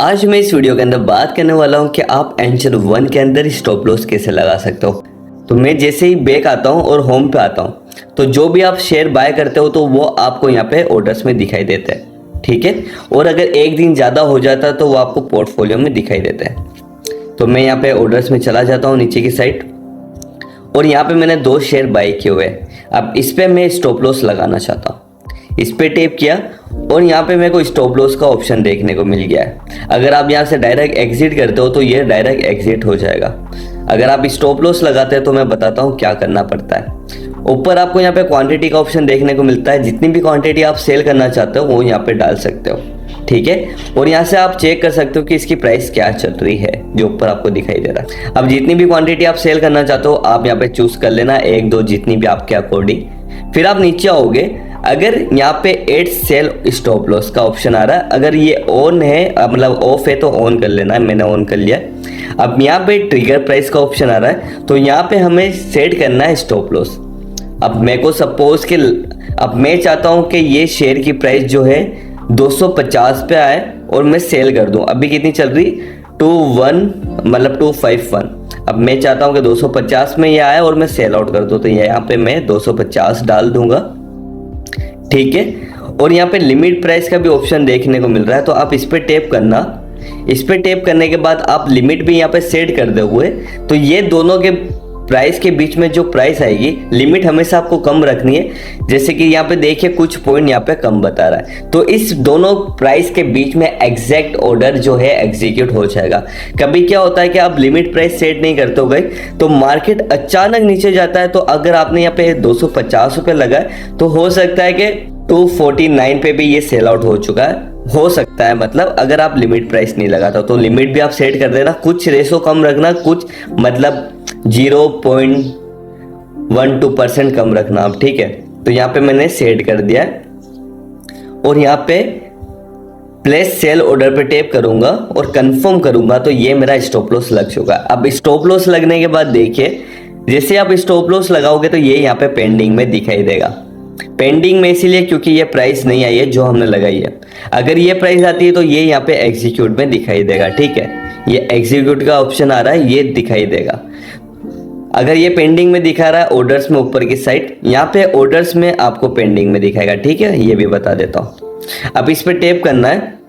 आज मैं इस वीडियो के अंदर बात करने वाला हूं कि आप एंजल वन के अंदर स्टॉप लॉस कैसे लगा सकते हो। तो मैं जैसे ही बैक आता हूं और होम पे आता हूं तो जो भी आप शेयर बाय करते हो तो वो आपको यहाँ पे ऑर्डर्स में दिखाई देता है, ठीक है। और अगर एक दिन ज़्यादा हो जाता है तो वो आपको पोर्टफोलियो में दिखाई देता है। तो मैं यहाँ पे ऑर्डर्स में चला जाता हूँ नीचे की साइड और यहाँ पे मैंने 2 शेयर बाय किए हुए हैं। अब इस पर मैं स्टॉप लॉस लगाना चाहता हूँ। इस पे टैप किया और यहाँ पे मेरे को स्टॉप लॉस का ऑप्शन देखने को मिल गया है। अगर आप यहाँ से डायरेक्ट एग्जिट करते हो तो ये डायरेक्ट एग्जिट हो जाएगा। अगर आप स्टॉप लॉस लगाते हैं तो मैं बताता हूँ क्या करना पड़ता है। ऊपर आपको यहाँ पे क्वांटिटी का ऑप्शन देखने को मिलता है। जितनी भी क्वांटिटी आप सेल करना चाहते हो वो यहाँ पे डाल सकते हो, ठीक है। और यहाँ से आप चेक कर सकते हो कि इसकी प्राइस क्या चल रही है, जो ऊपर आपको दिखाई दे रहा है। अब जितनी भी क्वांटिटी आप सेल करना चाहते हो आप यहाँ पे चूज कर लेना, 1-2 जितनी भी आपके अकॉर्डिंग। फिर आप नीचे आओगे, अगर यहाँ पे एड सेल स्टॉप लॉस का ऑप्शन आ रहा है, अगर ये ऑन है मतलब ऑफ है तो ऑन कर लेना है। मैंने ऑन कर लिया। अब यहाँ पे ट्रिगर प्राइस का ऑप्शन आ रहा है तो यहाँ पे हमें सेट करना है स्टॉप लॉस। अब मेरे को सपोज कि अब मैं चाहता हूँ कि ये शेयर की प्राइस जो है 250 पे आए और मैं सेल कर दूं। अभी कितनी चल रही 251। अब मैं चाहता हूं कि 250 में ये आए और मैं सेल आउट कर दूं। तो यहाँ पे मैं 250 डाल दूंगा, ठीक है। और यहाँ पे लिमिट प्राइस का भी ऑप्शन देखने को मिल रहा है तो आप इस पे टैप करना। इस पे टैप करने के बाद आप लिमिट भी यहाँ पे सेट कर दोगे तो ये दोनों के प्राइस के बीच में जो प्राइस आएगी, लिमिट हमेशा आपको कम रखनी है। जैसे कि यहाँ पे देखिए कुछ पॉइंट यहाँ पे कम बता रहा है तो इस दोनों प्राइस के बीच में एग्जैक्ट ऑर्डर जो है एग्जीक्यूट हो जाएगा। कभी क्या होता है कि आप लिमिट प्राइस सेट नहीं करते हो गए तो मार्केट अचानक नीचे जाता है। तो अगर आपने यहाँ पे 250 रुपये लगाए तो हो सकता है कि 249 पे भी ये सेल आउट हो चुका है, हो सकता है। मतलब अगर आप लिमिट प्राइस नहीं लगाता तो लिमिट भी आप सेट कर देना। कुछ रेशो कम रखना, कुछ मतलब 0.12% कम रखना आप, ठीक है। तो यहाँ पे मैंने सेट कर दिया और यहाँ पे प्लेस सेल ऑर्डर पे टैप करूंगा और कंफर्म करूंगा तो ये मेरा स्टॉप लॉस लग चुका है। अब स्टॉप लॉस लगने के बाद देखिए, जैसे आप स्टॉप लॉस लगाओगे तो ये यहाँ पे पेंडिंग में दिखाई देगा। पेंडिंग में इसीलिए क्योंकि ये प्राइस नहीं आई है जो हमने लगाई है। अगर ये प्राइस आती है तो ये यहाँ पे एग्जीक्यूट में दिखाई देगा, ठीक है। ये एग्जीक्यूट का ऑप्शन आ रहा है, ये दिखाई देगा। अगर ये पेंडिंग में दिखा रहा है ऑर्डर्स में ऊपर की साइड, यहाँ पे ऑर्डर्स में आपको पेंडिंग में दिखाएगा, ठीक है। ये भी बता देता हूँ। अब इस पे टैप करना है।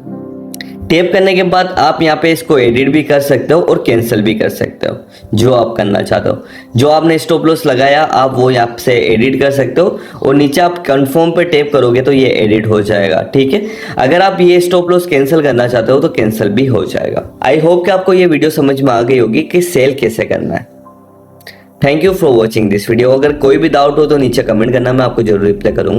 टैप करने के बाद आप यहाँ पे इसको एडिट भी कर सकते हो और कैंसिल भी कर सकते हो, जो आप करना चाहते हो। जो आपने स्टॉप लॉस लगाया आप वो यहाँ से एडिट कर सकते हो और नीचे आप कंफर्म पे टैप करोगे तो ये एडिट हो जाएगा, ठीक है। अगर आप ये स्टॉप लॉस कैंसिल करना चाहते हो तो कैंसिल भी हो जाएगा। आई होप कि आपको ये वीडियो समझ में आ गई होगी कि सेल कैसे करना है। Thank you for watching this video. अगर कोई भी डाउट हो तो नीचे कमेंट करना, मैं आपको जरूर रिप्लाई करूंगा।